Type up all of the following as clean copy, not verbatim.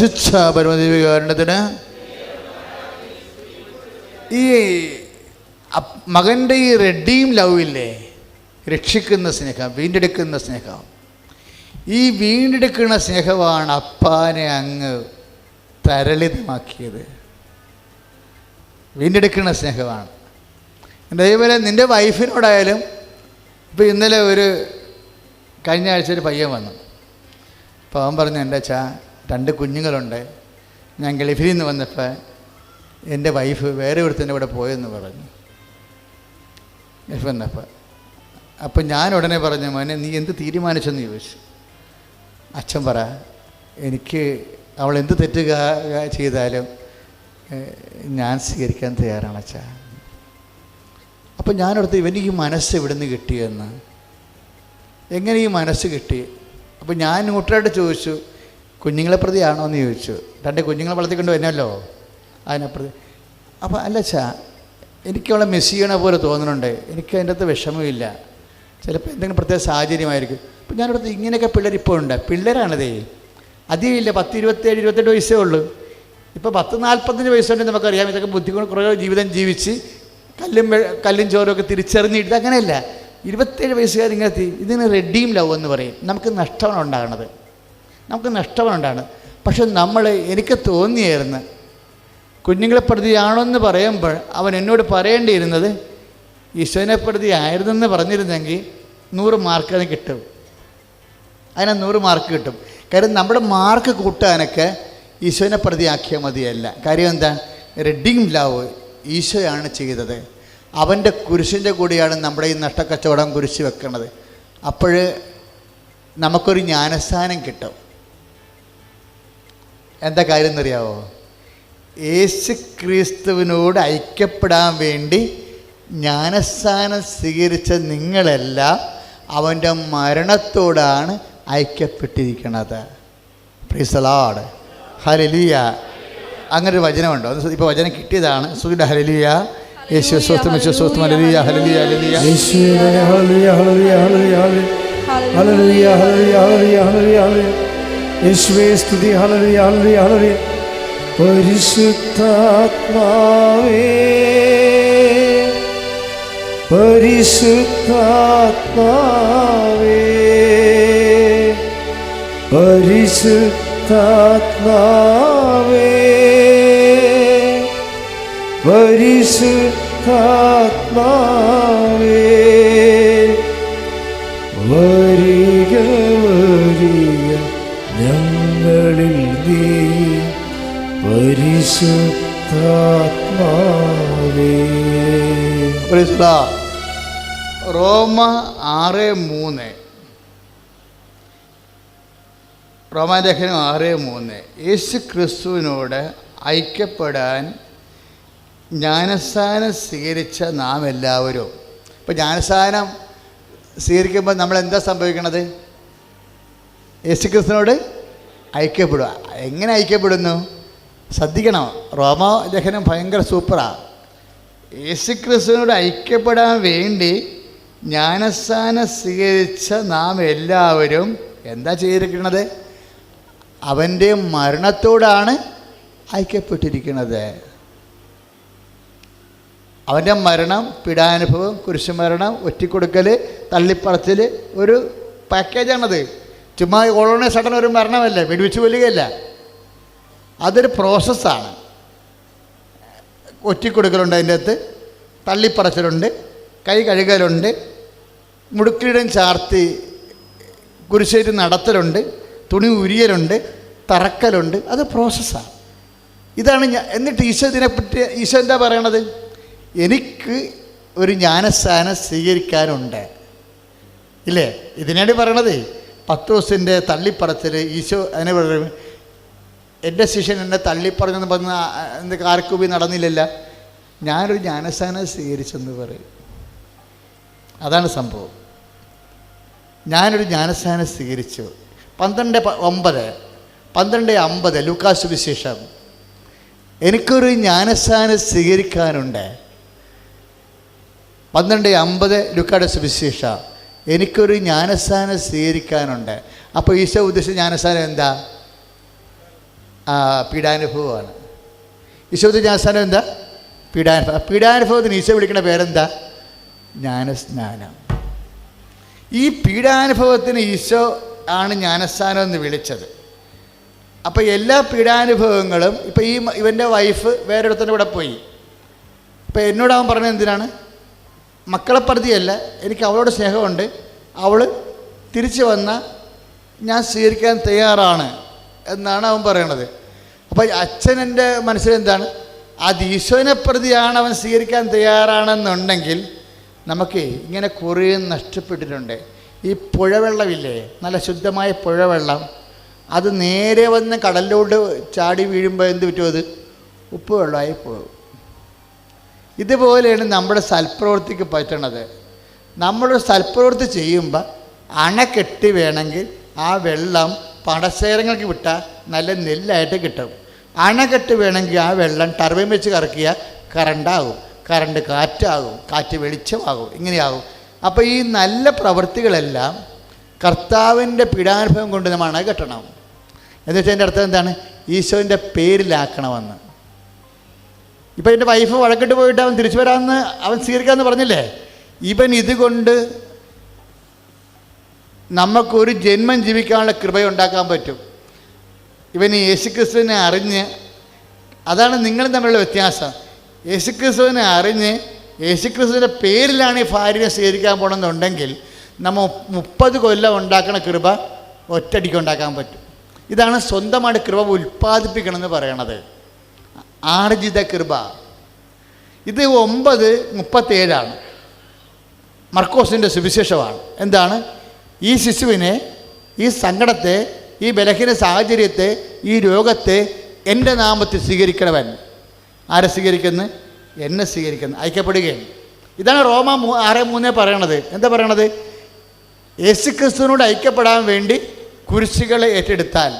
വർദ്ധിച്ച പരമദിവ്യകാരുണ്യത്തിന് ഈ മകൻ്റെ ഈ റെഡീം ലവ് ഇല്ലേ, രക്ഷിക്കുന്ന സ്നേഹം, വീണ്ടെടുക്കുന്ന സ്നേഹം, ഈ വീണ്ടെടുക്കുന്ന സ്നേഹമാണ് അപ്പാനെ അങ്ങ് തരളിതമാക്കിയത്. വീണ്ടെടുക്കുന്ന സ്നേഹമാണ്. അതേപോലെ നിൻ്റെ വൈഫിനോടായാലും ഇപ്പോൾ ഇന്നലെ കഴിഞ്ഞ ആഴ്ച ഒരു പയ്യൻ വന്നു. അപ്പോൾ അവൻ പറഞ്ഞു, എൻ്റെ അച്ഛാ 2 കുഞ്ഞുങ്ങളുണ്ട്, ഞാൻ ഗൾഫിൽ നിന്ന് വന്നപ്പോൾ എൻ്റെ വൈഫ് വേറെ ഒരുത്തിൻ്റെ കൂടെ പോയെന്ന് പറഞ്ഞു. ഗൾഫ് വന്നപ്പോൾ അപ്പം ഞാൻ ഉടനെ പറഞ്ഞു, മോനെ നീ എന്ത് തീരുമാനിച്ചെന്ന് ചോദിച്ചു. അച്ഛൻ പറ, എനിക്ക് അവൾ എന്ത് തെറ്റ് ചെയ്താലും ഞാൻ സ്വീകരിക്കാൻ തയ്യാറാണ് അച്ഛാ. അപ്പം ഞാനോർത്ത് ഇവന് ഈ മനസ്സ് എവിടെ നിന്ന് കിട്ടിയെന്ന്, എങ്ങനെ ഈ മനസ്സ് കിട്ടി? അപ്പം ഞാൻ ന്യൂട്രലായിട്ട് ചോദിച്ചു, കുഞ്ഞുങ്ങളെ പ്രതിയാണോ എന്ന് ചോദിച്ചു. 2 കുഞ്ഞുങ്ങളെ വളർത്തിക്കൊണ്ട് വന്നല്ലോ അതിനെപ്രതി. അപ്പം അല്ല അച്ഛാ, എനിക്ക് അവളെ മിസ് ചെയ്യണ പോലെ തോന്നുന്നുണ്ട്, എനിക്ക് അതിൻ്റെ അകത്ത് വിഷമമില്ല, ചിലപ്പോൾ എന്തെങ്കിലും പ്രത്യേക സാഹചര്യമായിരിക്കും. അപ്പം ഞാനിവിടുത്തെ ഇങ്ങനെയൊക്കെ പിള്ളേർ ഇപ്പോൾ ഉണ്ട്, പിള്ളേരാണതേ, അധികം ഇല്ല, 10, 27, 28 വയസ്സേ ഉള്ളൂ. ഇപ്പോൾ 10, 45 വയസ്സുണ്ടെങ്കിൽ നമുക്കറിയാം ഇതൊക്കെ ബുദ്ധിമുട്ട് കുറേ ജീവിതം ജീവിച്ച് കല്ലും ചോറുമൊക്കെ തിരിച്ചറിഞ്ഞിട്ട് അങ്ങനെയല്ല. 27 വയസ്സുകാർ ഇങ്ങനെ ഇതിന് റെഡീം ലവ് എന്ന് പറയും. നമുക്ക് നഷ്ടമാണ് ഉണ്ടാകണത്, നമുക്ക് നഷ്ടമാണ് ഉണ്ടാകുന്നത്. പക്ഷെ എനിക്ക് തോന്നിയായിരുന്നു കുഞ്ഞുങ്ങളെ പ്രതിയാണോയെന്ന് പറയുമ്പോൾ അവൻ എന്നോട് പറയേണ്ടിയിരുന്നത് ഈശോനെ പ്രതി ആയിരുന്നെന്ന് പറഞ്ഞിരുന്നെങ്കിൽ 100 മാർക്ക് അതിന് കിട്ടും. 100 മാർക്ക് കിട്ടും. കാര്യം നമ്മുടെ മാർക്ക് കൂട്ടാനൊക്കെ ഈശോനെ പ്രതിയാക്കിയാൽ മതിയല്ല. കാര്യം എന്താ? റെഡീം ലവ് ഈശോയാണ് ചെയ്തത്. അവൻ്റെ കുരിശിൻ്റെ കൂടിയാണ് നമ്മുടെ ഈ നഷ്ടക്കച്ചവടം കുരിശ് വെക്കുന്നത്. അപ്പോൾ നമുക്കൊരു ജ്ഞാനസ്ഥാനം കിട്ടും. എന്താ കാര്യം എന്നറിയാവോ? യേശു ക്രിസ്തുവിനോട് ഐക്യപ്പെടാൻ വേണ്ടി ജ്ഞാനസ്ഥാനം സ്വീകരിച്ച നിങ്ങളെല്ലാം അവൻ്റെ മരണത്തോടാണ് ഐക്യപ്പെട്ടിരിക്കുന്നത്. പ്രൈസ് ദി ലോർഡ്, ഹല്ലേലൂയ. അങ്ങനെ ഒരു വചനമുണ്ടോ? ഇപ്പോൾ വചനം കിട്ടിയതാണ്. സുഖിയുടെ ഹല്ലേലൂയ, യേശു സ്വസ്തം, യേശു സ്വസ്തം, ഹല്ലേലൂയ, ഹല്ലേലൂയ, ഹല്ലേലൂയ, യേശുവേ ഹല്ലേലൂയ, ഹല്ലേലൂയ, ഹല്ലേലൂയ, ഹല്ലേലൂയ, ഹല്ലേലൂയ, ഹല്ലേലൂയ, യേശുവേ സ്തുതി, ഹല്ലേലൂയ, ഹല്ലേലൂയ, ഹല്ലേലൂയ. പരിശുദ്ധാത്മാവേ, പരിശുദ്ധാത്മാവേ, പരിശുദ്ധാത്മാവേ, പരിശുദ്ധാത്മാവേ, വരിക വരിക ഞങ്ങളിൽ നീ, പരിശുദ്ധാത്മാവേ. റോമ 6:3, റോമാലേഖനം 6:3, യേശു ക്രിസ്തുവിനോട് ഐക്യപ്പെടാൻ ജ്ഞാനസ്ഥാനം സ്വീകരിച്ച നാം എല്ലാവരും. ഇപ്പം ജ്ഞാനസ്ഥാനം സ്വീകരിക്കുമ്പോൾ നമ്മളെന്താ സംഭവിക്കണത്? യേശു ക്രിസ്തുവിനോട് ഐക്യപ്പെടുക. എങ്ങനെ ഐക്യപ്പെടുന്നു? ശ്രദ്ധിക്കണം, റോമാലേഖനം ഭയങ്കര സൂപ്പറാണ്. യേശു ക്രിസ്തുവിനോട് ഐക്യപ്പെടാൻ വേണ്ടി ജ്ഞാനസ്ഥാനം സ്വീകരിച്ച നാം എല്ലാവരും എന്താ ചെയ്തിരിക്കുന്നത്? അവൻ്റെ മരണത്തോടാണ് ഐക്യപ്പെട്ടിരിക്കുന്നത്. അവൻ്റെ മരണം, പീഡാനുഭവം, കുരിശുമരണം, ഒറ്റിക്കൊടുക്കൽ, തള്ളിപ്പറച്ചിൽ ഒരു പാക്കേജാണത്. ചുമ്മാ ഓളോണെ സഡൻ ഒരു മരണമല്ല, വെടിവെച്ച് കൊല്ലുകയല്ല, അതൊരു പ്രോസസ്സാണ്. ഒറ്റിക്കൊടുക്കലുണ്ട്, അതിൻ്റെ അകത്ത് തള്ളിപ്പറച്ചിലുണ്ട്, കൈ കഴുകലുണ്ട്, മുടുക്കിടം ചാർത്തി കുരിശേറ്റ് നടത്തലുണ്ട്, തുണി ഉരിയലുണ്ട്, തറക്കലുണ്ട്. അത് പ്രോസസ്സാണ്. ഇതാണ് എന്നിട്ട് ഈശോ ഇതിനെപ്പറ്റി ഈശോ എന്താ പറയണത്? എനിക്ക് ഒരു ജ്ഞാനസ്ഥാനം സ്വീകരിക്കാനുണ്ട് ഇല്ലേ? ഇതിനാണ് പറയണത്. പത്രോസിൻ്റെ തള്ളിപ്പറച്ചിൽ ഈശോ അതിനെ പറയും, എൻ്റെ ശിഷ്യൻ എന്നെ തള്ളിപ്പറഞ്ഞെന്ന് പറഞ്ഞ എന്ത് കാർക്കുബി നടന്നില്ലല്ല, ഞാനൊരു ജ്ഞാനസ്ഥാനം സ്വീകരിച്ചെന്ന് പറയും. അതാണ് സംഭവം. ഞാനൊരു ജ്ഞാനസ്ഥാനം സ്വീകരിച്ചു. 12:50 ലൂക്കാ സുവിശേഷം. എനിക്കൊരു ജ്ഞാനസ്ഥാനം സ്വീകരിക്കാനുണ്ട്. 12:50 ലൂക്കായുടെ സുവിശേഷം. എനിക്കൊരു ജ്ഞാനസ്ഥാനം സ്വീകരിക്കാനുണ്ട്. അപ്പോൾ ഈശോ ഉദ്ദേശിച്ച ജ്ഞാനസ്ഥാനം എന്താ? പീഡാനുഭവമാണ്. ഈശോയുടെ ജ്ഞാനസ്നാനം എന്താ? പീഡാനുഭവം. പീഡാനുഭവത്തിന് ഈശോ വിളിക്കുന്ന പേരെന്താ? ജ്ഞാനസ്നാനം. ഈ പീഡാനുഭവത്തിന് ഈശോ ആണ് ജ്ഞാനസ്നാനം എന്ന് വിളിച്ചത്. അപ്പോൾ എല്ലാ പീഡാനുഭവങ്ങളും, ഇപ്പോൾ ഇവൻ്റെ വൈഫ് വേറൊരുത്തൻ്റെ കൂടെ പോയി. ഇപ്പോൾ എന്നോട് അവൻ പറഞ്ഞത് എന്തിനാണ്? മക്കളെ പ്രതിയല്ല, എനിക്ക് അവളോട് സ്നേഹമുണ്ട്, അവൾ തിരിച്ചു വന്നാൽ ഞാൻ സ്വീകരിക്കാൻ തയ്യാറാണ് എന്നാണ് അവൻ പറയണത്. അപ്പോൾ അച്ഛനെൻ്റെ മനസ്സിലെന്താണ്? അത് ഈശോനെ പ്രതിയാണ് അവൻ സ്വീകരിക്കാൻ തയ്യാറാണെന്നുണ്ടെങ്കിൽ നമുക്ക് ഇങ്ങനെ കുറേ നഷ്ടപ്പെട്ടിട്ടുണ്ട്. ഈ പുഴവെള്ളമില്ലേ, നല്ല ശുദ്ധമായ പുഴവെള്ളം, അത് നേരെ വന്ന് കടലിലോട്ട് ചാടി വീഴുമ്പോൾ എന്ത് പറ്റും? അത് ഉപ്പ് വെള്ളമായി പോകും. ഇതുപോലെയാണ് നമ്മുടെ സൽപ്രവൃത്തിക്ക് പറ്റണത്. നമ്മളൊരു സൽപ്രവൃത്തി ചെയ്യുമ്പോൾ അണക്കെട്ടി വേണമെങ്കിൽ ആ വെള്ളം പടശേഖരങ്ങൾക്ക് വിട്ടാൽ നല്ല നെല്ലായിട്ട് കിട്ടും. അണക്കെട്ട് വേണമെങ്കിൽ ആ വെള്ളം ടർബൈൻ വെച്ച് കറക്കിയ കറണ്ടാകും, കറണ്ട് കാറ്റാകും, കാറ്റ് വെളിച്ചമാകും, ഇങ്ങനെയാകും. അപ്പോൾ ഈ നല്ല പ്രവൃത്തികളെല്ലാം കർത്താവിൻ്റെ പീഡാനുഭവം കൊണ്ട് നമ്മൾ അണകെട്ടണം. എന്ന് വെച്ചാൽ എൻ്റെ അർത്ഥം എന്താണ്? ഈശോൻ്റെ പേരിലാക്കണമെന്ന്. ഇപ്പം എൻ്റെ വൈഫ് വഴക്കിട്ട് പോയിട്ട് അവൻ തിരിച്ചു വരാമെന്ന് അവൻ സ്വീകരിക്കാമെന്ന് പറഞ്ഞില്ലേ? ഇവൻ ഇതുകൊണ്ട് നമുക്കൊരു ജന്മം ജീവിക്കാനുള്ള കൃപയുണ്ടാക്കാൻ പറ്റും. ഇവന് യേശുക്രിസ്തുവിനെ അറിഞ്ഞ്, അതാണ് നിങ്ങൾ തമ്മിലുള്ള വ്യത്യാസം. യേശുക്രിസ്തുവിനെ അറിഞ്ഞ് യേശുക്രിസ്തുവിൻ്റെ പേരിലാണ് ഈ ഭാര്യയെ സ്വീകരിക്കാൻ പോകണമെന്നുണ്ടെങ്കിൽ നമ്മൾ 30 കൊല്ലം ഉണ്ടാക്കുന്ന കൃപ ഒറ്റയടിക്ക് ഉണ്ടാക്കാൻ പറ്റും. ഇതാണ് സ്വന്തമായിട്ട് കൃപ ഉൽപ്പാദിപ്പിക്കണമെന്ന് പറയണത്, ആർജിത കൃപ. ഇത് 9:37 മർക്കോസിൻ്റെ സുവിശേഷമാണ്. എന്താണ്? ഈ ശിശുവിനെ, ഈ സങ്കടത്തെ, ഈ ബലഹീന സാഹചര്യത്തെ, ഈ രോഗത്തെ എൻ്റെ നാമത്തിൽ സ്വീകരിക്കണവൻ. ആരെ സ്വീകരിക്കുന്നു? എന്നെ സ്വീകരിക്കുന്നു, ഐക്യപ്പെടുകയാണ്. ഇതാണ് റോമ 6:3 പറയണത്. എന്താ പറയണത്? യേശുക്രിസ്തുവിനോട് ഐക്യപ്പെടാൻ വേണ്ടി കുരിശുകളെ ഏറ്റെടുത്താൽ,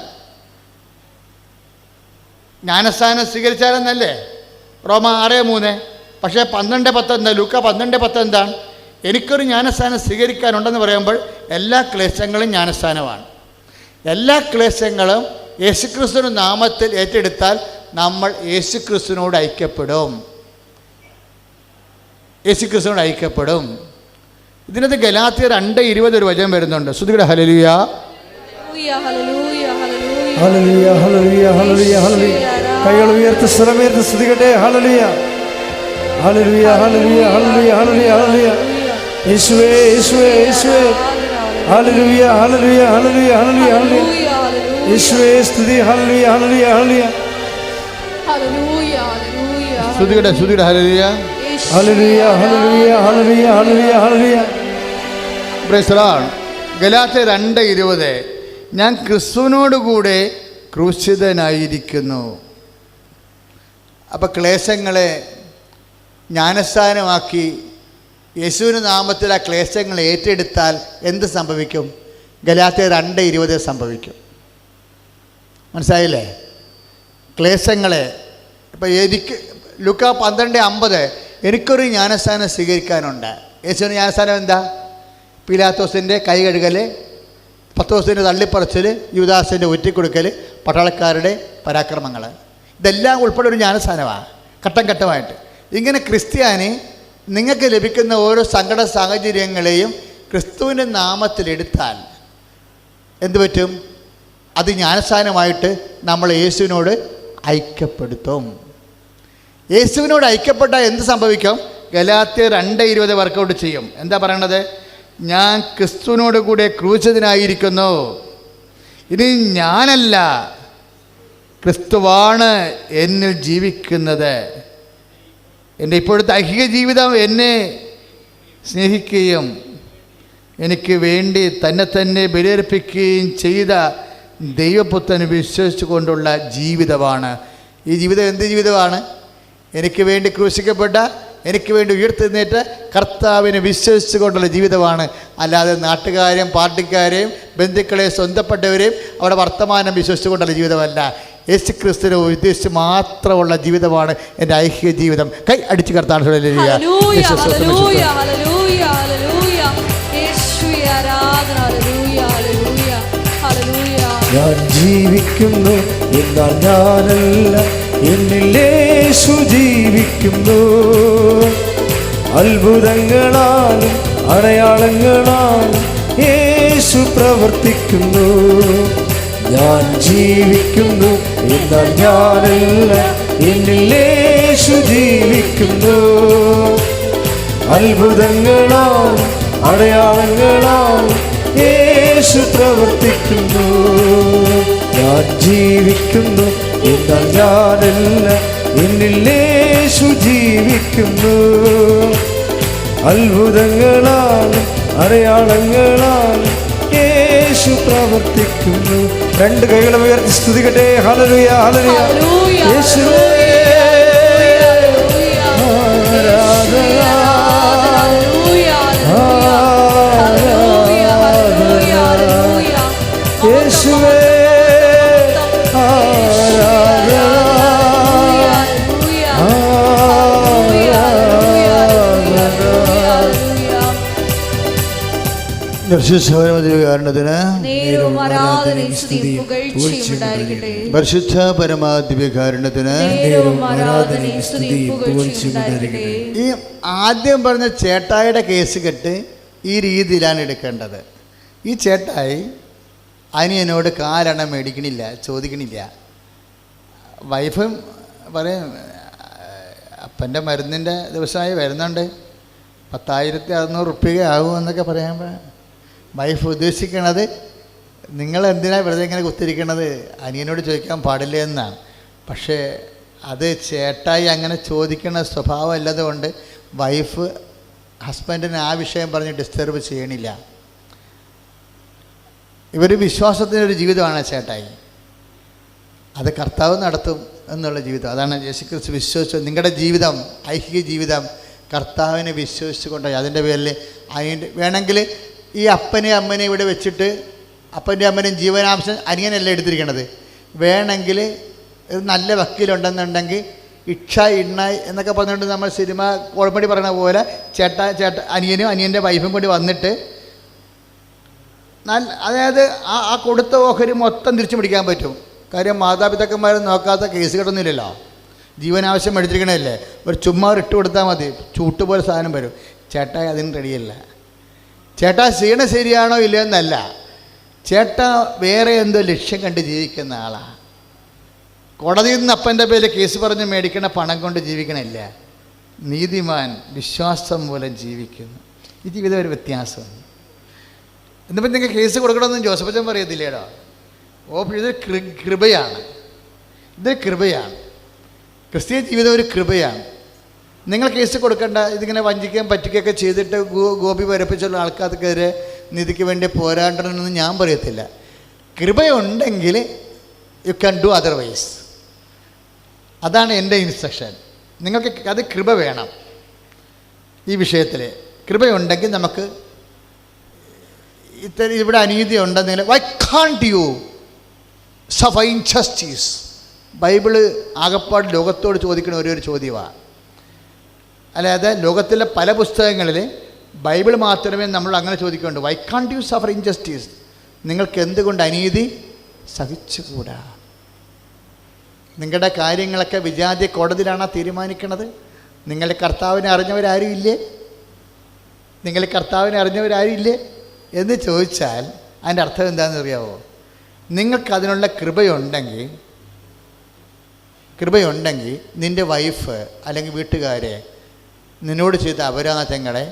ജ്ഞാനസ്നാനം സ്വീകരിച്ചാലെന്നല്ലേ റോമ 6:3. പക്ഷേ 12:10 എന്താ? ലൂക്ക 12:10 എന്താണ്? എനിക്കൊരു ജ്ഞാനസ്നാനം സ്വീകരിക്കാനുണ്ടെന്ന് പറയുമ്പോൾ എല്ലാ ക്ലേശങ്ങളും ജ്ഞാനസ്നാനമാണ്. എല്ലാ ക്ലേശങ്ങളും യേശുക്രിസ്തുവിൻ്റെ നാമത്തിൽ ഏറ്റെടുത്താൽ നമ്മൾ യേശുക്രിസ്തുവിനോട് ഐക്യപ്പെടും. യേശുക്രിസ്തുവിനോട് ഐക്യപ്പെടും. ഇതിനകത്ത് ഗലാത്യർ 2:20 ഒരു വചനം വരുന്നുണ്ട്. ശ്രുതിയുടെ ഹല്ലേലൂയ, ഹല്ലേലൂയ, ഹല്ലേലൂയ, ഹല്ലേലൂയ, ഹല്ലേലൂയ. കൈകൾ ഉയർത്തി സ്വരമേർത്ത് സ്തുതിക്കട്ടെ. ഹല്ലേലൂയ, ഹല്ലേലൂയ, ഹല്ലേലൂയ, ഹല്ലേലൂയ, ഹല്ലേലൂയ, ഹല്ലേലൂയ. യേശുവേ, യേശുവേ, യേശുവേ. ഹല്ലേലൂയ, ഹല്ലേലൂയ, ഹല്ലേലൂയ, ഹല്ലേലൂയ, ഹല്ലേലൂയ. യേശുവേ സ്തുതി. ഹല്ലേലൂയ, ഹല്ലേലൂയ, ഹല്ലേലൂയ. ശ്രുതിയുടെ ഹല്ലേലൂയ, ഹല്ലേലൂയ, ഹല്ലേലൂയ, ഹല്ലേലൂയ, ഹല്ലേലൂയ, ഹല്ലേലൂയ. Praise the lord. ഗലാത്യർ 2:20 ഞാൻ ക്രിസ്തുവിനോടുകൂടെ ക്രൂശിതനായിരിക്കുന്നു. അപ്പോൾ ക്ലേശങ്ങളെ ജ്ഞാനസ്നാനമാക്കി യേശുവിൻ്റെ നാമത്തിൽ ആ ക്ലേശങ്ങൾ ഏറ്റെടുത്താൽ എന്ത് സംഭവിക്കും? ഗലാത്യർ 2:20 സംഭവിക്കും. മനസ്സിലായില്ലേ? ക്ലേശങ്ങളെ ഇപ്പം എനിക്ക് ലൂക്ക 12:50 എനിക്കൊരു ജ്ഞാനസ്നാനം സ്വീകരിക്കാനുണ്ട്. യേശുവിൻ്റെ ജ്ഞാനസ്നാനം എന്താ? പീലാത്തോസിൻ്റെ കൈ കഴുകൽ, പത്തോസിൻ്റെ തള്ളിപ്പറച്ചിൽ, യൂദാസിൻ്റെ ഒറ്റിക്കൊടുക്കൽ, പട്ടാളക്കാരുടെ പരാക്രമങ്ങൾ, ഇതെല്ലാം ഉൾപ്പെടെ ഒരു ജ്ഞാനസ്നാനമാണ്, ഘട്ടം ഘട്ടമായിട്ട്. ഇങ്ങനെ ക്രിസ്ത്യാനി നിങ്ങൾക്ക് ലഭിക്കുന്ന ഓരോ സങ്കട സാഹചര്യങ്ങളെയും ക്രിസ്തുവിൻ്റെ നാമത്തിലെടുത്താൽ എന്തു പറ്റും? അത് ജ്ഞാനസ്നാനമായിട്ട് നമ്മൾ യേശുവിനോട് ഐക്യപ്പെടുത്തും. യേശുവിനോട് ഐക്യപ്പെട്ടാൽ എന്ത് സംഭവിക്കും? ഗലാത്യർ 2:20 വർക്കൗട്ട് ചെയ്യും. എന്താ പറയണത്? ഞാൻ ക്രിസ്തുവിനോട് കൂടെ ക്രൂശിതനായിരിക്കുന്നു. ഇനി ഞാനല്ല, ക്രിസ്തുവാണ് എന്നിൽ ജീവിക്കുന്നത്. എൻ്റെ ഇപ്പോഴത്തെ ഐഹിക ജീവിതം എന്നെ സ്നേഹിക്കുകയും എനിക്ക് വേണ്ടി തന്നെ ബലിയർപ്പിക്കുകയും ചെയ്ത ദൈവപുത്രനെ വിശ്വസിച്ചു കൊണ്ടുള്ള ജീവിതമാണ്. ഈ ജീവിതം എന്ത് ജീവിതമാണ്? എനിക്ക് വേണ്ടി ക്രൂശിക്കപ്പെട്ട, എനിക്ക് വേണ്ടി ഉയർത്തെഴുന്നേറ്റ കർത്താവിനെ വിശ്വസിച്ചു കൊണ്ടുള്ള ജീവിതമാണ്. അല്ലാതെ നാട്ടുകാരെയും പാർട്ടിക്കാരെയും ബന്ധുക്കളെയും സ്വന്തപ്പെട്ടവരെയും അവിടെ വർത്തമാനം വിശ്വസിച്ചു കൊണ്ടുള്ള ജീവിതമല്ല. യേശുക്രിസ്തുവിനെ ഉദ്ദേശിച്ച് മാത്രമുള്ള ജീവിതമാണ് എൻ്റെ ഐഹിക ജീവിതം. കൈ അടിച്ച് കർത്താൻ ഞാൻ ജീവിക്കുന്നു എന്നാൽ ഞാനല്ല, എന്നിൽ യേശു ജീവിക്കുന്നു. അത്ഭുതങ്ങളാലും അടയാളങ്ങളാലും യേശു പ്രവർത്തിക്കുന്നു. ഞാൻ ജീവിക്കുന്നു, എന്നാൽ ഞാനല്ല, എന്നിൽ യേശു ജീവിക്കുന്നു. അത്ഭുതങ്ങളാലും അടയാളങ്ങളാലും യേശു പ്രവർത്തിക്കുന്നു. ഞാൻ ജീവിക്കുന്നു, എന്നാൽ ഞാനല്ല, എന്നിൽ യേശു ജീവിക്കുന്നു. അത്ഭുതങ്ങളാലും അടയാളങ്ങളാലും യേശു പ്രവർത്തിക്കുന്നു. രണ്ട് കൈകളും ഉയർത്തി സ്തുതിക്കട്ടെ. ഹല്ലേലൂയ, ഹല്ലേലൂയ. യേശുവേ യേശുവേ കാരണത്തിന് പരിശുദ്ധ പരമാദിവ്യകാരണത്തിന്. ഈ ആദ്യം പറഞ്ഞ ചേട്ടായിയുടെ കേസ് കെട്ട് ഈ രീതിയിലാണ് എടുക്കേണ്ടത്. ഈ ചേട്ടായി അനിയനോട് കാലെണ്ണം മേടിക്കണില്ല, ചോദിക്കണില്ല. വൈഫും പറയും അപ്പൻ്റെ മരുന്നിൻ്റെ ദിവസമായി വരുന്നുണ്ട്, 10,600 റുപ്യ ആകുമെന്നൊക്കെ പറയുമ്പോൾ വൈഫ് ഉദ്ദേശിക്കണത് നിങ്ങളെന്തിനാണ് വെറുതെ ഇങ്ങനെ കുത്തിരിക്കണത്, അനിയനോട് ചോദിക്കാൻ പാടില്ല എന്നാണ്. പക്ഷേ അത് ചേട്ടായി അങ്ങനെ ചോദിക്കുന്ന സ്വഭാവം അല്ലതുകൊണ്ട് വൈഫ് ഹസ്ബൻഡിന് ആ വിഷയം പറഞ്ഞ് ഡിസ്റ്റർബ് ചെയ്യണില്ല. ഇവർ വിശ്വാസത്തിനൊരു ജീവിതമാണ് ചേട്ടായി. അത് കർത്താവ് നടത്തും എന്നുള്ള ജീവിതം. അതാണ് യേശുക്രിസ്തു വിശ്വസിച്ചു. നിങ്ങളുടെ ജീവിതം, ഐഹിക ജീവിതം കർത്താവിനെ വിശ്വസിച്ച് കൊണ്ടായി. അതിൻ്റെ പേരിൽ അതിൻ്റെ വേണമെങ്കിൽ ഈ അപ്പനെയും അമ്മനെയും ഇവിടെ വെച്ചിട്ട് അപ്പൻ്റെയും അമ്മനെയും ജീവനാംശം അനിയനല്ല എടുത്തിരിക്കണത്. വേണമെങ്കിൽ ഒരു നല്ല വക്കീലുണ്ടെന്നുണ്ടെങ്കിൽ ഇക്ഷ ഇണ്ണായി എന്നൊക്കെ പറഞ്ഞുകൊണ്ട് നമ്മൾ സിനിമ കോൾമടി പറയുന്ന പോലെ അനിയനും അനിയൻ്റെ വൈഫും കൂടി വന്നിട്ട് അതായത് ആ കൊടുത്ത ഓഹരി മൊത്തം തിരിച്ചു പിടിക്കാൻ പറ്റും. കാര്യം മാതാപിതാക്കന്മാരെ നോക്കാത്ത കേസുകളൊന്നുമില്ലല്ലോ. ജീവനാവശ്യം എടുത്തിരിക്കണമല്ലേ, ഒരു ചുമ്മാ ഇട്ട് കൊടുത്താൽ മതി, ചൂട്ടുപോലെ സാധനം വരും. ചേട്ടായി അതിന് റെഡിയല്ല. ചേട്ടാ ചെയ്യണ ശരിയാണോ ഇല്ലയോ എന്നല്ല, ചേട്ടാ വേറെ എന്തോ ലക്ഷ്യം കണ്ട് ജീവിക്കുന്ന ആളാണ്. കോടതിയിൽ നിന്ന് അപ്പൻ്റെ പേരിൽ കേസ് പറഞ്ഞ് മേടിക്കണ പണം കൊണ്ട് ജീവിക്കണില്ല. നീതിമാൻ വിശ്വാസം മൂലം ജീവിക്കുന്നു. ഈ ജീവിതം ഒരു വ്യത്യാസമാണ്. എന്നിപ്പോൾ നിങ്ങൾക്ക് കേസ് കൊടുക്കണമെന്ന് ജോസഫച്ചൻ പറയത്തില്ലേടോ. ഇത് കൃപയാണ്, ഇത് കൃപയാണ്. ക്രിസ്തീയ ജീവിതം ഒരു കൃപയാണ്. നിങ്ങൾ കേസ് കൊടുക്കേണ്ട. ഇതിങ്ങനെ വഞ്ചിക്കാൻ പറ്റിക്കുകയൊക്കെ ചെയ്തിട്ട് ഗോപി വരപ്പിച്ചുള്ള ആൾക്കാർക്കെതിരെ നീതിക്ക് വേണ്ടി പോരാടണമെന്ന് ഞാൻ പറയത്തില്ല. കൃപയുണ്ടെങ്കിൽ യു ക്യാൻ ഡു അതർവൈസ്. അതാണ് എൻ്റെ ഇൻസ്ട്രക്ഷൻ. നിങ്ങൾക്ക് അത് കൃപ വേണം. ഈ വിഷയത്തിൽ കൃപയുണ്ടെങ്കിൽ നമുക്ക് ഇവിടെ അനീതി ഉണ്ടെന്നെങ്കിൽ why can't you suffer injustice? Bible ആകപ്പാട് ലോകത്തോട് ചോദിക്കുന്ന ഒരു ചോദ്യമാണ്. അല്ലാതെ ലോകത്തിലെ പല പുസ്തകങ്ങളിൽ ബൈബിൾ മാത്രമേ നമ്മൾ അങ്ങനെ ചോദിക്കുന്നുണ്ട്. Why can't you suffer injustice? നിങ്ങൾക്ക് എന്തുകൊണ്ട് അനീതി സഹിച്ചുകൂടാ? നിങ്ങളുടെ കാര്യങ്ങളൊക്കെ വിജാതി കോടതിയിലാണ് തീരുമാനിക്കുന്നത്. നിങ്ങളുടെ കർത്താവിനെ അറിഞ്ഞവരാരും ഇല്ലേ? നിങ്ങൾ കർത്താവിനെ അറിഞ്ഞവരാരും ഇല്ലേ എന്ന് ചോദിച്ചാൽ അതിൻ്റെ അർത്ഥം എന്താണെന്ന് അറിയാമോ? നിങ്ങൾക്കതിനുള്ള കൃപയുണ്ടെങ്കിൽ നിൻ്റെ വൈഫ് അല്ലെങ്കിൽ വീട്ടുകാരെ നിന്നോട് ചെയ്ത അപരാധങ്ങളെ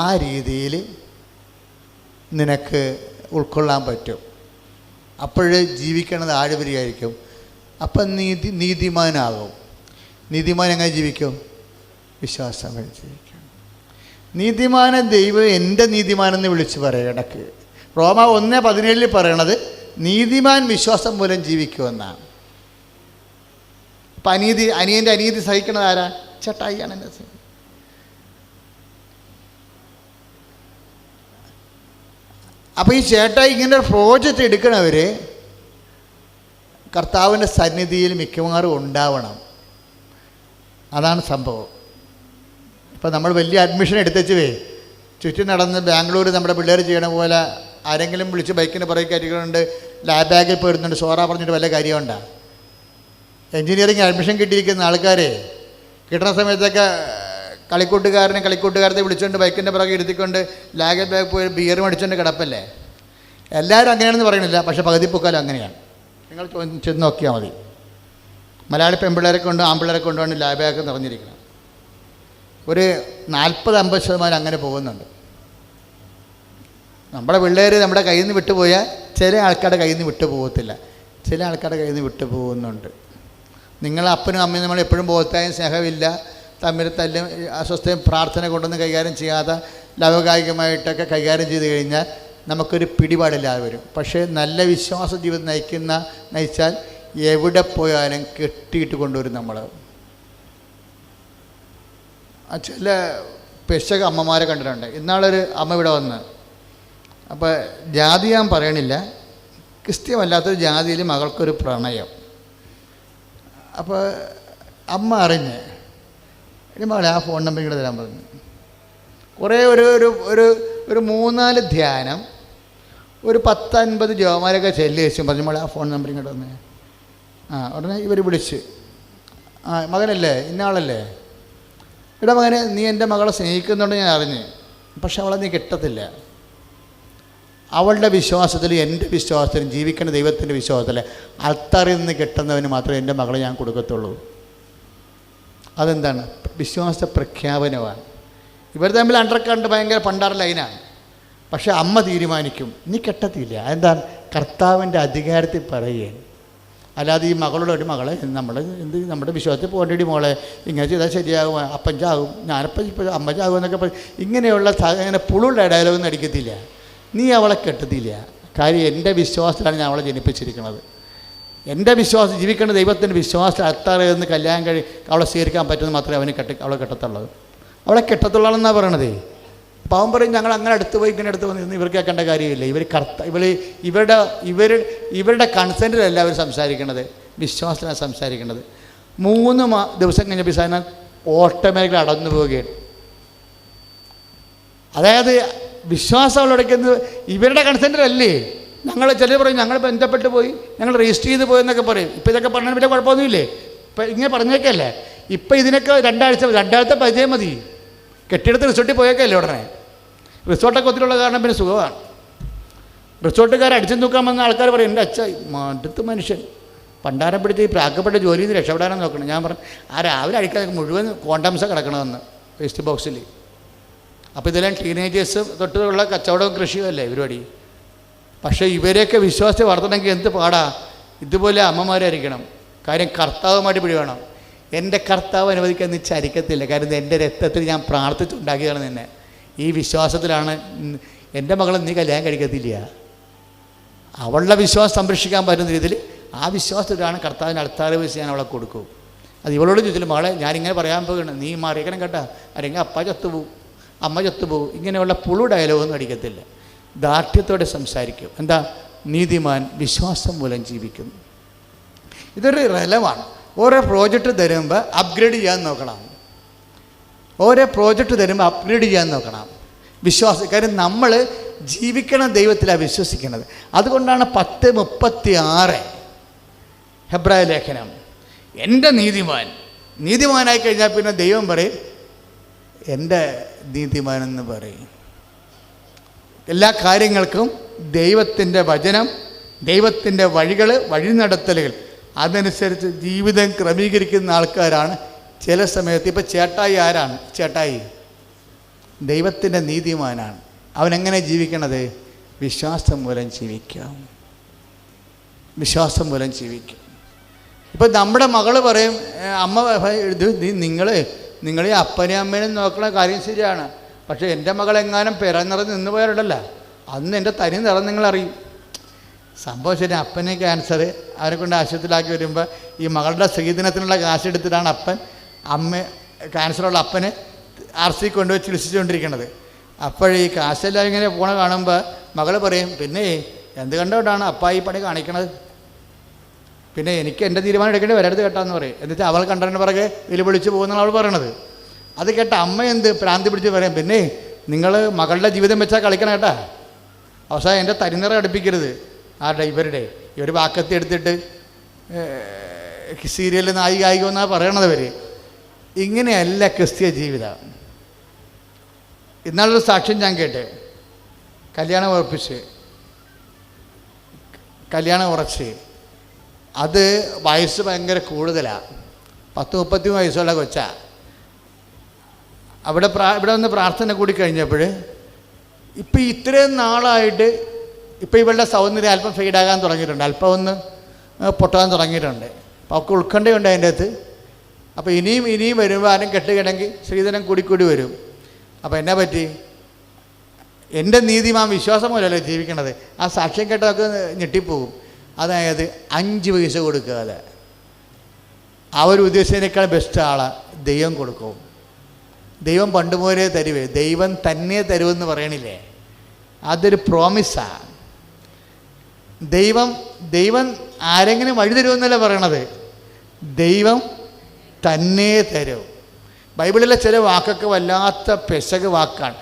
ആ രീതിയിൽ നിനക്ക് ഉൾക്കൊള്ളാൻ പറ്റും. അപ്പോഴേ ജീവിക്കണത് ആഴവരിയായിരിക്കും. അപ്പം നീതിമാനാകും. നീതിമാൻ എങ്ങനെ ജീവിക്കും? വിശ്വാസം വഴി ജീവിക്കും. നീതിമാനെ ദൈവം എൻ്റെ നീതിമാനെന്ന് വിളിച്ച് പറയും ഇടയ്ക്ക്. റോമ 1:17 പറയണത് നീതിമാൻ വിശ്വാസം മൂലം ജീവിക്കുമെന്നാണ്. അപ്പം അനിയൻ്റെ അനീതി സഹിക്കണത് ആരാ? ചേട്ടായിയാണ് എന്നെ സഹിക്കുന്നത്. അപ്പോൾ ഈ ചേട്ടായി ഇങ്ങനെ ഒരു പ്രോജക്റ്റ് എടുക്കണവർ കർത്താവിൻ്റെ സന്നിധിയിൽ മിക്കവാറും ഉണ്ടാവണം. അതാണ് സംഭവം. ഇപ്പം നമ്മൾ വലിയ അഡ്മിഷൻ എടുത്തുവേ ചുറ്റും നടന്ന് ബാംഗ്ലൂർ നമ്മുടെ പിള്ളേർ ചെയ്യണ പോലെ ആരെങ്കിലും വിളിച്ച് ബൈക്കിന് പുറകെ കയറ്റിക്കൊണ്ട് ലാബ് ബാഗിൽ പോയിരുന്നുണ്ട് സോറ പറഞ്ഞിട്ട് വല്ല കാര്യമുണ്ടാ? എൻജിനീയറിംഗ് അഡ്മിഷൻ കിട്ടിയിരിക്കുന്ന ആൾക്കാരെ കിട്ടുന്ന സമയത്തൊക്കെ കളിക്കൂട്ടുകാരത്തെ വിളിച്ചുകൊണ്ട് ബൈക്കിൻ്റെ പുറകെ ഇരുത്തിക്കൊണ്ട് ലാഗൻ ബാഗ് പോയി ബിയർ മേടിച്ചുകൊണ്ട് കിടപ്പല്ലേ. എല്ലാവരും അങ്ങനെയാണെന്ന് പറയണില്ല, പക്ഷേ പകുതി പൊക്കാലും അങ്ങനെയാണ്. നിങ്ങൾ ചെന്ന് നോക്കിയാൽ മതി. മലയാളി പെൺപിള്ളേരെ കൊണ്ട് ആൺപിള്ളേരെ കൊണ്ടാണ് ലാബ് ബാഗ് നിറഞ്ഞിരിക്കുന്നത്. ഒരു 40-50% അങ്ങനെ പോകുന്നുണ്ട്. നമ്മുടെ പിള്ളേർ നമ്മുടെ കയ്യിൽ നിന്ന് വിട്ടുപോയാൽ ചില ആൾക്കാരുടെ കയ്യിൽ നിന്ന് വിട്ടു പോകത്തില്ല, ചില ആൾക്കാരുടെ കയ്യിൽ നിന്ന് വിട്ടു പോകുന്നുണ്ട്. നിങ്ങൾ അപ്പനും അമ്മയും നമ്മൾ എപ്പോഴും ബോധത്തായും സ്നേഹമില്ല, തമ്മിൽ തല്ലും അസ്വസ്ഥയും പ്രാർത്ഥന കൊണ്ടൊന്നും കൈകാര്യം ചെയ്യാതെ ലൗകികമായിട്ടൊക്കെ കൈകാര്യം ചെയ്ത് കഴിഞ്ഞാൽ നമുക്കൊരു പിടിപാടില്ലാതെ വരും. പക്ഷേ നല്ല വിശ്വാസ ജീവിതം നയിച്ചാൽ എവിടെ പോയാലും കെട്ടിയിട്ട് കൊണ്ടുവരും നമ്മൾ. ചില പെശക അമ്മമാരെ കണ്ടിട്ടുണ്ട്. ഇന്നാളൊരു അമ്മ ഇവിടെ വന്ന്, അപ്പോൾ ജാതി ഞാൻ പറയണില്ല, ക്രിസ്ത്യമല്ലാത്തൊരു ജാതിയിൽ മകൾക്കൊരു പ്രണയം. അപ്പോൾ അമ്മ അറിഞ്ഞ് ഇനി മകളെ ആ ഫോൺ നമ്പർ ഇങ്ങോട്ട് തരാൻ പറഞ്ഞു. കുറേ ഒരു 3-4 ധ്യാനം, ഒരു 10-50 ജോമാരൊക്കെ ചെല്ലേശും പറഞ്ഞു മകളെ ആ ഫോൺ നമ്പർ ഇങ്ങോട്ട് വന്നേ. ഉടനെ ഇവർ വിളിച്ച്, മകനല്ലേ ഇന്നയാളല്ലേ, ഇവിടെ മകനെ നീ എൻ്റെ മകളെ സ്നേഹിക്കുന്നുണ്ട് ഞാൻ അറിഞ്ഞ്, പക്ഷെ അവളെ നീ കിട്ടത്തില്ല. അവളുടെ വിശ്വാസത്തിൽ എൻ്റെ വിശ്വാസത്തിലും ജീവിക്കുന്ന ദൈവത്തിൻ്റെ വിശ്വാസത്തിൽ അൾത്താറിൽ നിന്ന് കിട്ടുന്നവന് മാത്രമേ എൻ്റെ മകളെ ഞാൻ കൊടുക്കത്തുള്ളൂ. അതെന്താണ്? വിശ്വാസ പ്രഖ്യാപനമാണ്. ഇവർ തമ്മിൽ അണ്ടർക്കണ്ട് ഭയങ്കര പണ്ടാറ ലൈനാണ്. പക്ഷേ അമ്മ തീരുമാനിക്കും, നീ കെട്ടത്തില്ല. അതെന്താണ്? കർത്താവിൻ്റെ അധികാരത്തിൽ പറയുകയാണ്. അല്ലാതെ ഈ മകളോട് ഒരു മകളെ നമ്മുടെ വിശ്വാസത്തിൽ പോകേണ്ടി മോളെ ഇങ്ങനെ ചെയ്താൽ ശരിയാകും, അപ്പൻ ചാകും, ഞാനപ്പം ഇപ്പോൾ അമ്മ ചാകും എന്നൊക്കെ പറയും. ഇങ്ങനെയുള്ള ഇങ്ങനെ പുളുള്ള ഡയലോഗൊന്നും അടിക്കത്തില്ല. നീ അവളെ കെട്ടത്തില്ല. കാര്യം എൻ്റെ വിശ്വാസത്തിലാണ് ഞാൻ അവളെ ജനിപ്പിച്ചിരിക്കുന്നത്. എൻ്റെ വിശ്വാസം ജീവിക്കേണ്ട ദൈവത്തിൻ്റെ വിശ്വാസത്തിൽ അത്താറ് എന്ന് കല്യാണം അവളെ സ്വീകരിക്കാൻ പറ്റുന്നത് മാത്രമേ അവളെ കെട്ടത്തുള്ളൂ. അവളെ കെട്ടത്തുള്ളതെന്നാണ് പറയണതേ. അപ്പോൾ അവൻ പറയും ഞങ്ങൾ അങ്ങനെ അടുത്ത് പോയി ഇങ്ങനെ അടുത്ത് വന്നിരുന്ന് ഇവർക്ക് കേൾക്കേണ്ട കാര്യമില്ല. ഇവരുടെ കൺസെൻറ്റിലല്ല അവർ സംസാരിക്കണത്, വിശ്വാസത്തിലാണ് സംസാരിക്കുന്നത്. 3 ദിവസം കഴിഞ്ഞപ്പോൾ സാധനം ഓട്ടോമാറ്റിക്കലി അടന്നു പോവുകയാണ്. അതായത് വിശ്വാസം അവളടയ്ക്കുന്നത് ഇവരുടെ കൺസെൻറ്റിലല്ലേ. ചിലർ പറയും ഞങ്ങൾ ബന്ധപ്പെട്ട് പോയി, ഞങ്ങൾ രജിസ്റ്റർ ചെയ്ത് പോയെന്നൊക്കെ പറയും. ഇപ്പോൾ ഇതൊക്കെ പറഞ്ഞാൽ പിന്നെ കുഴപ്പമൊന്നുമില്ലേ? ഇപ്പം ഇങ്ങനെ പറഞ്ഞേക്കല്ലേ. ഇപ്പം ഇതിനൊക്കെ 2 ആഴ്ചത്തെ പരിചയം മതി. കെട്ടിടത്ത് റിസോർട്ടിൽ പോയേക്കല്ലേ ഉടനെ. റിസോർട്ടൊക്കെ ഒത്തിരിയുള്ള കാരണം പിന്നെ സുഖമാണ്. റിസോർട്ടുകാർ അടിച്ചു നോക്കാൻ വന്ന ആൾക്കാർ പറയും എൻ്റെ അച്ഛ മടുത്ത് മനുഷ്യൻ പണ്ടാരം പിടിച്ച് ഈ പ്രാക്കപ്പെട്ട ജോലിയിൽ നിന്ന് രക്ഷപ്പെടാനും നോക്കണം. ഞാൻ പറഞ്ഞു രാവിലെ അടിക്കാൻ മുഴുവൻ കോണ്ടംസാണ് കിടക്കണമെന്ന് വേസ്റ്റ് ബോക്സിൽ. അപ്പോൾ ഇതെല്ലാം ടീനേജേഴ്സ് തൊട്ടുള്ള കച്ചവടവും കൃഷിയും അല്ലേ പരിപാടി. പക്ഷേ ഇവരെയൊക്കെ വിശ്വാസത്തെ വളർത്തണമെങ്കിൽ എന്ത് പാടാ. ഇതുപോലെ അമ്മമാരായിരിക്കണം. കാര്യം കർത്താവുമായിട്ട് പിടി വേണം. എൻ്റെ കർത്താവ് അനുവദിക്കാൻ നീ ചരിക്കത്തില്ല. കാര്യം എൻ്റെ രക്തത്തിൽ ഞാൻ പ്രാർത്ഥിച്ചുണ്ടാക്കിയതാണ് നിന്നെ. ഈ വിശ്വാസത്തിലാണ് എൻ്റെ മകളെ നീ കല്യാണം കഴിക്കത്തില്ല. അവളുടെ വിശ്വാസം സംരക്ഷിക്കാൻ പറ്റുന്ന രീതിയിൽ ആ വിശ്വാസത്തിലാണ് കർത്താവിന് അൾത്താറ് വെച്ച് ഞാൻ അവളെ കൊടുക്കും. അത് ഇവളോട് ചോദിച്ചില്ല മകളെ ഞാനിങ്ങനെ പറയാൻ പോകുകയാണ്, നീ മാറിയേക്കണം കേട്ടാ, അല്ലെങ്കിൽ അപ്പ ചത്തുപോകും, അമ്മ ചത്തുപോകും. ഇങ്ങനെയുള്ള പുളു ഡയലോഗൊന്നും അടിക്കത്തില്ല. ദാർഢ്യത്തോടെ സംസാരിക്കും. എന്താ? നീതിമാൻ വിശ്വാസം മൂലം ജീവിക്കുന്നു. ഇതൊരു റെലവാണ്. ഓരോ പ്രോജക്റ്റ് തരുമ്പോൾ അപ്ഗ്രേഡ് ചെയ്യാൻ നോക്കണം. കാര്യം നമ്മൾ ജീവിക്കണ ദൈവത്തിലാണ് വിശ്വസിക്കുന്നത്. അതുകൊണ്ടാണ് 10:36 ഹെബ്രായ ലേഖനം, എൻ്റെ നീതിമാനായി കഴിഞ്ഞാൽ പിന്നെ ദൈവം പറയും എൻ്റെ നീതിമാനെന്ന് പറയും. എല്ലാ കാര്യങ്ങൾക്കും ദൈവത്തിൻ്റെ വചനം, ദൈവത്തിൻ്റെ വഴി നടത്തലുകൾ അതനുസരിച്ച് ജീവിതം ക്രമീകരിക്കുന്ന ആൾക്കാരാണ് ചില സമയത്ത്. ഇപ്പോൾ ചേട്ടായി ആരാണ്? ചേട്ടായി ദൈവത്തിൻ്റെ നീതിമാനാണ്. അവനെങ്ങനെ ജീവിക്കണത്? വിശ്വാസം മൂലം ജീവിക്കും. ഇപ്പം നമ്മുടെ മകൾ പറയും അമ്മ നിങ്ങൾ ഈ അപ്പനെയും അമ്മേനും നോക്കണ കാര്യം ശരിയാണ്, പക്ഷേ എൻ്റെ മകളെങ്ങാനും പിറന്നിറന്ന് നിന്ന് പോയാലുണ്ടല്ല അന്ന് എൻ്റെ തനി നിറം നിങ്ങളറിയും. സംഭവം ശരി. അപ്പന് ക്യാൻസർ, അവരെ കൊണ്ട് ആശുപത്രിയിലാക്കി വരുമ്പോൾ ഈ മകളുടെ സ്ത്രീദിനത്തിനുള്ള കാശ് എടുത്തിട്ടാണ് ക്യാൻസറുള്ള അപ്പന് RC കൊണ്ടുപോയി ചികിത്സിച്ചുകൊണ്ടിരിക്കുന്നത്. അപ്പോഴീ കാശെല്ലാം ഇങ്ങനെ പോണ കാണുമ്പോൾ മകൾ പറയും പിന്നെ എന്ത് കണ്ടുകൊണ്ടാണ് അപ്പ ഈ പണി കാണിക്കണത്, പിന്നെ എനിക്ക് എൻ്റെ തീരുമാനം എടുക്കേണ്ടി വരരുത് കേട്ടാന്ന് പറയും. എന്നിട്ട് അവൾ കണ്ടതിന് പിറകെ വിളിച്ച് പോകുന്നതാണ് അവൾ പറയണത്. അത് കേട്ട അമ്മ എന്ത് പ്രാന്തി പിടിച്ച് പറയും പിന്നെ നിങ്ങൾ മകളുടെ ജീവിതം വെച്ചാൽ കളിക്കണം കേട്ടാ, അവസാനം എൻ്റെ തരിനിറ അടുപ്പിക്കരുത്. ഇവർ വാക്കത്തി എടുത്തിട്ട് സീരിയലിൽ നായിക എന്നാണ് പറയണത് അവർ. ഇങ്ങനെയല്ല ക്രിസ്തീയ ജീവിതം. ഇന്നാളൊരു സാക്ഷ്യം ഞാൻ കേട്ട്, കല്യാണം ഉറച്ച് അത് വയസ്സ് ഭയങ്കര കൂടുതലാണ്, 10-30 വയസ്സുള്ള കൊച്ചാ. ഇവിടെ വന്ന് പ്രാർത്ഥന കൂടി കഴിഞ്ഞപ്പോൾ ഇപ്പം ഇത്രയും നാളായിട്ട് ഇപ്പം ഇവളുടെ സൗന്ദര്യം അല്പം ഫെയ്ഡാകാൻ തുടങ്ങിയിട്ടുണ്ട്, അല്പം ഒന്ന് പൊട്ടാൻ തുടങ്ങിയിട്ടുണ്ട്. അപ്പോൾ അവൾക്ക് ഉത്കണ്ഠയുണ്ട് അതിൻ്റെ അകത്ത്. അപ്പോൾ ഇനിയും വരുമ്പോൾ ആരും കെട്ടുകിടങ്കിൽ സ്ത്രീധനം കൂടിക്കൂടി വരും. അപ്പോൾ എന്നാ പറ്റി? എൻ്റെ നീതിമാൻ വിശ്വാസം പോലല്ലേ ജീവിക്കണത്. ആ സാക്ഷ്യം കേട്ടതൊക്കെ ഞെട്ടിപ്പോകും. അതായത് 5 പൈസ കൊടുക്കാതെ അവർ ഉദ്ദേശിച്ചതിനേക്കാൾ ബെസ്റ്റ് ആളെ ദൈവം കൊടുക്കും. ദൈവം പണ്ടുപോലെ തരുവേ, ദൈവം തന്നെ തരുമെന്ന് പറയണില്ലേ, അതൊരു പ്രോമിസാണ്. ദൈവം ആരെങ്കിലും വഴി തരുമെന്നല്ല പറയണത്, ദൈവം തന്നെ തരും. ബൈബിളിലെ ചില വാക്കൊക്കെ വല്ലാത്ത പെശക് വാക്കാണ്.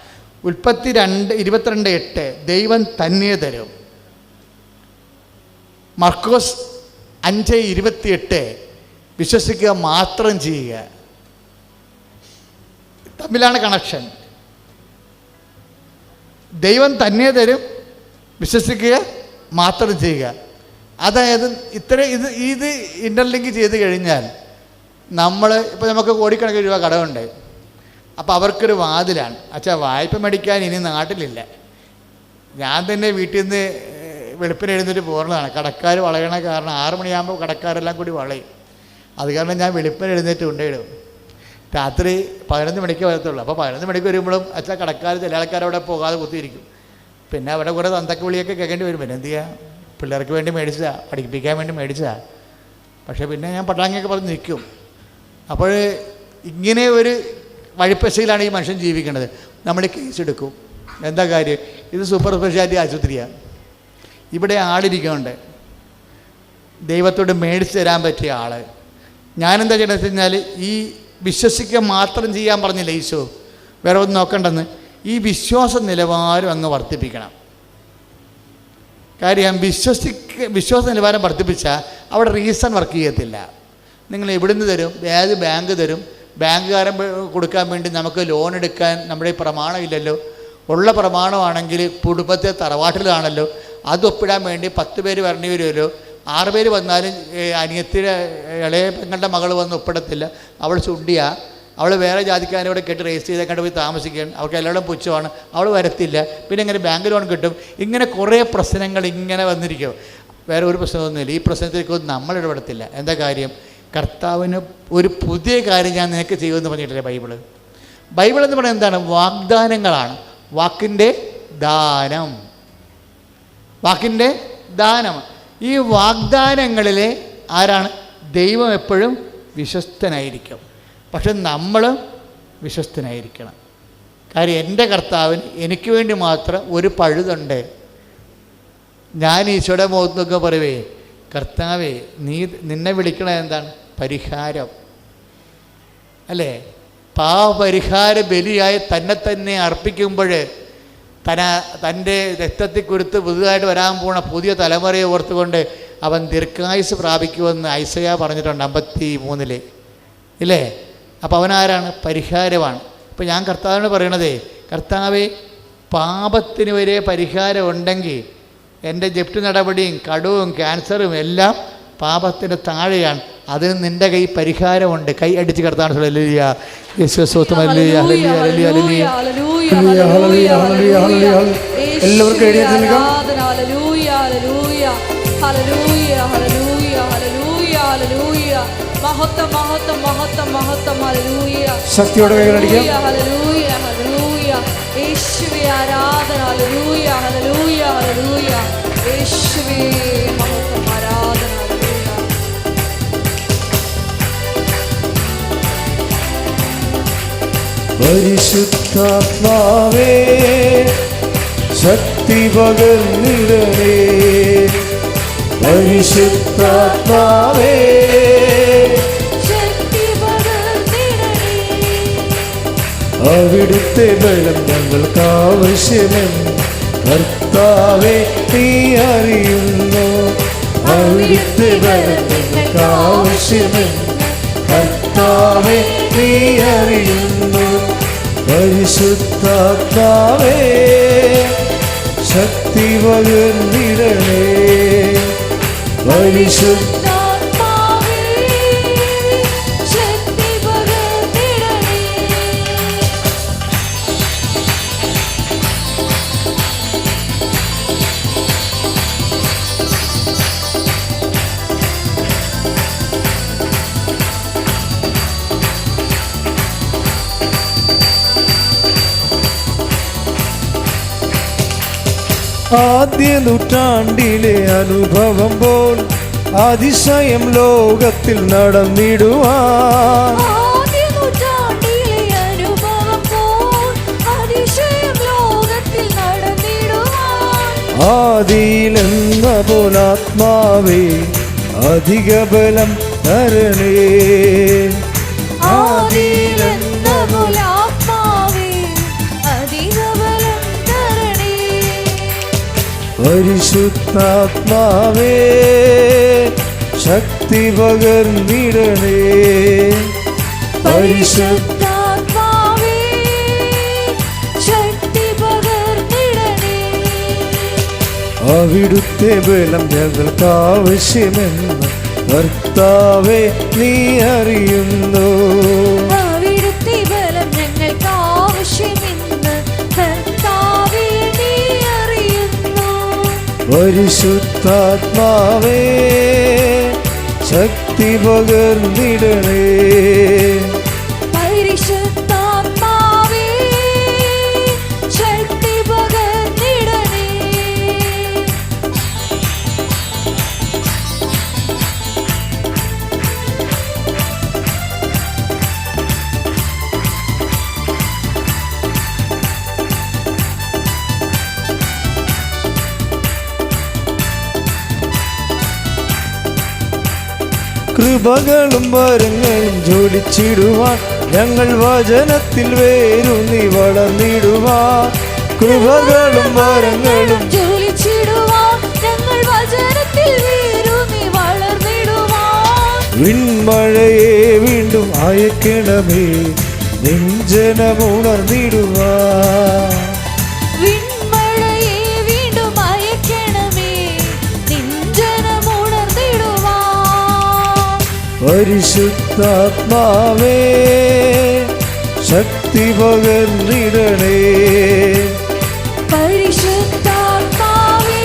ഉൽപ്പത്തി 22:8 ദൈവം തന്നെ തരും. മർക്കോസ് 5:28 വിശ്വസിക്കുക മാത്രം ചെയ്യുക. തമ്മിലാണ് കണക്ഷൻ. ദൈവം തന്നെ തരും, വിശ്വസിക്കുക മാത്രം ചെയ്യുക. അതായത് ഇത് ഇൻ്റർലിങ്ക് ചെയ്ത് കഴിഞ്ഞാൽ ഇപ്പോൾ നമുക്ക് കോടിക്കണക്കിന് രൂപ കടമുണ്ട്. അപ്പോൾ അവർക്കൊരു വാതിലാണ്, അച്ഛാ വായ്പ മേടിക്കാൻ ഇനി നാട്ടിലില്ല. ഞാൻ തന്നെ വീട്ടിൽ നിന്ന് വെളുപ്പിന് എഴുന്നേറ്റ് പോകുന്നതാണ്. കടക്കാർ വളയണ കാരണം 6 മണിയാകുമ്പോൾ കടക്കാരെല്ലാം കൂടി വളയും. അത് കാരണം ഞാൻ വെളുപ്പിന് എഴുന്നേറ്റ് കൊണ്ടുപോയിടും. രാത്രി 11 മണിക്ക് വരത്തുള്ളൂ. അപ്പോൾ 11 മണിക്ക് വരുമ്പോഴും അച്ഛാ കടക്കാർ ചില ആൾക്കാരവിടെ പോകാതെ കുത്തിയിരിക്കും. പിന്നെ അവിടെ കുറേ തന്തക്ക് വിളിയൊക്കെ കേൾക്കേണ്ടി വരും. പിന്നെ എന്ത് ചെയ്യുക, പിള്ളേർക്ക് വേണ്ടി മേടിച്ചതാണ്, പഠിപ്പിക്കാൻ വേണ്ടി മേടിച്ചതാണ്. പക്ഷേ പിന്നെ ഞാൻ പട്ടാങ്ങിയൊക്കെ പറഞ്ഞ് നിൽക്കും. അപ്പോൾ ഇങ്ങനെ ഒരു വഴിപ്പശയിലാണ് ഈ മനുഷ്യൻ ജീവിക്കുന്നത്. നമ്മൾ കേസെടുക്കും. എന്താ കാര്യം? ഇത് സൂപ്പർ സ്പെഷ്യാലിറ്റി ആശുപത്രിയാണ്. ഇവിടെ ആളിരിക്കുന്നുണ്ട്, ദൈവത്തോട് മേടിച്ച് തരാൻ പറ്റിയ ആൾ. ഞാനെന്താ ചെയ്യണമെന്ന് വെച്ച് കഴിഞ്ഞാൽ, ഈ വിശ്വസിക്കുക മാത്രം ചെയ്യാൻ പറഞ്ഞില്ല ഈശോ, വേറെ ഒന്നും നോക്കണ്ടെന്ന്. ഈ വിശ്വാസ നിലവാരം അങ്ങ് വർദ്ധിപ്പിക്കണം. കാര്യം വിശ്വാസ നിലവാരം വർദ്ധിപ്പിച്ചാൽ അവിടെ റീസൺ വർക്ക് ചെയ്യത്തില്ല. നിങ്ങൾ എവിടുന്ന് തരും? ഏത് ബാങ്ക് തരും? ബാങ്കുകാരൻ കൊടുക്കാൻ വേണ്ടി നമുക്ക് ലോൺ എടുക്കാൻ നമ്മുടെ ഈ പ്രമാണമില്ലല്ലോ. ഉള്ള പ്രമാണമാണെങ്കിൽ കുടുംബത്തെ തറവാട്ടിലാണല്ലോ, അത് ഒപ്പിടാൻ വേണ്ടി 10 പേര് വരേണ്ടി വരുമല്ലോ. 6 പേര് വന്നാലും അനിയത്തിയുടെ ഇളയ പെങ്ങളുടെ മകൾ വന്ന് ഒപ്പിടത്തില്ല. അവൾ ചുണ്ടിയാ, അവൾ വേറെ ജാതിക്കാരോടെ കേട്ട് രജിസ്റ്റർ ചെയ്തേക്കാണ്ട് പോയി താമസിക്കുകയാണ്. അവൾക്ക് എല്ലാവരും പുച്ഛമാണ്, അവൾ വരത്തില്ല. പിന്നെ എങ്ങനെ ബാങ്ക് ലോൺ കിട്ടും? ഇങ്ങനെ കുറേ പ്രശ്നങ്ങൾ ഇങ്ങനെ വന്നിരിക്കും. വേറെ ഒരു പ്രശ്നമൊന്നുമില്ല. ഈ പ്രശ്നത്തിലേക്കൊന്നും നമ്മൾ ഇടപെടത്തില്ല. എന്താ കാര്യം? കർത്താവിന് ഒരു പുതിയ കാര്യം ഞാൻ നിനക്ക് ചെയ്യുമെന്ന് പറഞ്ഞിട്ടില്ലേ ബൈബിള്. ബൈബിൾ എന്ന് പറയുന്നത് എന്താണ്? വാഗ്ദാനങ്ങളാണ്. വാക്കിൻ്റെ ദാനം. ഈ വാഗ്ദാനങ്ങളിൽ ആരാണ്? ദൈവം എപ്പോഴും വിശ്വസ്തനായിരിക്കും. പക്ഷെ നമ്മൾ വിശ്വസ്തനായിരിക്കണം. കാര്യം എൻ്റെ കർത്താവിന് എനിക്ക് വേണ്ടി മാത്രം ഒരു പഴുതുണ്ട്. ഞാൻ ഈശോയുടെ മുഖത്ത് നോക്കുക പറയുവേ, കർത്താവേ നിന്നെ വിളിക്കണത് എന്താണ്? പരിഹാരം അല്ലേ? പാപപരിഹാര ബലിയായി തന്നെ അർപ്പിക്കുമ്പോൾ തൻ്റെ രക്തത്തിൽ കൊടുത്ത് പുതുതായിട്ട് വരാൻ പോണ പുതിയ തലമുറയെ ഓർത്തുകൊണ്ട് അവൻ ദീർഘായുസ് പ്രാപിക്കുമെന്ന് ഐസയ്യാ പറഞ്ഞിട്ടുണ്ട് 53 ഇല്ലേ? അപ്പോൾ അവനാരാണ്? പരിഹാരമാണ്. ഇപ്പോൾ ഞാൻ കർത്താവിനോട് പറയണതേ, കർത്താവേ പാപത്തിന് വരെ പരിഹാരം ഉണ്ടെങ്കിൽ എൻ്റെ ജപ്തി നടപടിയും കടവും ക്യാൻസറും എല്ലാം പാപത്തിൻ്റെ താഴെയാണ്. അതിന് നിൻ്റെ കൈ പരിഹാരമുണ്ട്. കൈ അടിച്ച് കർത്താവിനെ ഹല്ലേലൂയ, യേശുവേ ഹല്ലേലൂയ, ഹല്ലേലൂയ, ഹല്ലേലൂയ, ഹല്ലേലൂയ, ഹല്ലേലൂയ. എല്ലാവർക്കും എഴുന്നേറ്റ് നിൽക്കാം. ഹല്ലേലൂയ, ഹല്ലേലൂയ, ഹല്ലേലൂയ, ഹല്ലേലൂയ, ഹല്ലേലൂയ, ഹല്ലേലൂയ. മഹത്വം, മഹത്വം, മഹത്വം, മഹത്വം. ഹല്ലേലൂയ. ശക്തിയോടെ കൈകളടിക്കാം. ഹല്ലേലൂയ, ഹല്ലേലൂയ. യേശുവേ ആരാധന. ഹല്ലേലൂയ, ഹല്ലേലൂയ, ഹല്ലേലൂയ. യേശുവേ മഹത്വം, ആരാധന. പരിശുദ്ധാത്മാവേ ശക്തി പകർന്നിടണേ. പരിശുദ്ധാത്മാവേ ശക്തി പകർന്നിടണേ. അവിടുത്തെ ബലം ഞങ്ങൾക്ക് ആവശ്യമെന്ന് കർത്താവേ നീ അറിയുന്നു. അവിടുത്തെ ബലം ഞങ്ങൾക്ക് ആവശ്യമെന്ന് കർത്താവേ നീ അറിയുന്നു. പരിശുദ്ധാത്മാവേ ശക്തി പകർന്നിടണേ. പരിശുദ്ധാത്മാവേ ശക്തി പകർന്നിടണേ. ആദ്യ നൂറ്റാണ്ടിലെ അനുഭവം പോൽ അതിശയം ലോകത്തിൽ നടന്നിടുവാൻ ആദ്യ നൂറ്റാണ്ടിലെ അനുഭവം പോൽ അതിശയം ലോകത്തിൽ നടന്നിടുവാൻ ആദിയിലെന്ന പോലാത്മാവേ അധിക ബലം തരണേ. ആദിയിലെന്ന പോലാത്മാവേ അധിക ബലം തരണേ. പരിശുദ്ധാത്മാവേ ശക്തി പകർന്നിടണേ. പരിശുദ്ധാത്മാവേ ശക്തി പകർന്നിടണേ. അവിടുത്തെ ബലം ഞങ്ങൾക്ക് ആവശ്യമെന്ന് കർത്താവേ നീ അറിയുന്നു. അവിടുത്തെ ബലം ഞങ്ങൾക്ക് ആവശ്യമെന്ന് കർത്താവേ നീ അറിയുന്നു. പരിശുദ്ധാത്മാവേ ശക്തി പകർന്നിടണേ. പരിശുദ്ധാത്മാവേ ശക്തി പകർന്നിടണേ. കൃപകളും വരങ്ങളും ജോലിച്ചിടുവാൻ ഞങ്ങൾ വചനത്തിൽ വേരൂന്നി വളർന്നിടുവാൻ. കൃപകളും വരങ്ങളും ജ്വലിച്ചിടുവാൻ ഞങ്ങൾ വചനത്തിൽ വേരൂന്നി വളർന്നിടുവാൻ. വിൺമഴയെ വീണ്ടും അയക്കണമേ നെഞ്ചനമുണർന്നിടുവാൻ. വിൺമഴയെ വീണ്ടും അയക്കണമേ നെഞ്ചനമുണർന്നിടുവാൻ. പരിശുദ്ധാത്മാവേ ശക്തി പകർന്നിടണേ. പരിശുദ്ധാത്മാവേ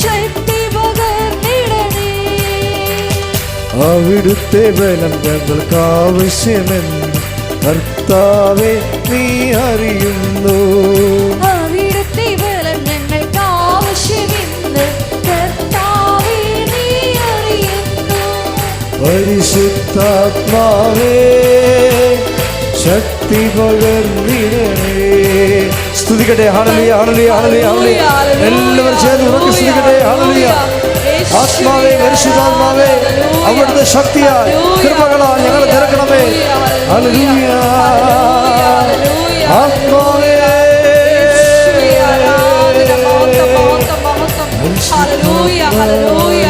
ശക്തി പകർന്നിടണേ. അവിടുത്തെ ബലം ഞങ്ങൾക്ക് ആവശ്യമെന്ന് കർത്താവേ നീ അറിയുന്നു. അവിടുത്തെ ബലം ഞങ്ങൾക്ക് ആവശ്യമെന്ന് കർത്താവേ നീ അറിയുന്നു. പരിശുദ്ധാത്മാവേ ശക്തി പകർന്നിടണേ. സ്തുതിക്കട്ടെ. ഹല്ലേലൂയ ഹല്ലേലൂയ ഹല്ലേലൂയ ഹല്ലേലൂയ. എല്ലാവരും ചേർന്ന് ഉറക്കെ സ്തുതിക്കട്ടെ. ഹല്ലേലൂയ. ആത്മാവേ പരിശുദ്ധാത്മാവേ അവിടുത്തെ ശക്തിയാൽ കൃപകളാൽ ഞങ്ങളെ നിറക്കണമേ. ഹല്ലേലൂയ. ആത്മാവേ ഹല്ലേലൂയ ഹല്ലേലൂയ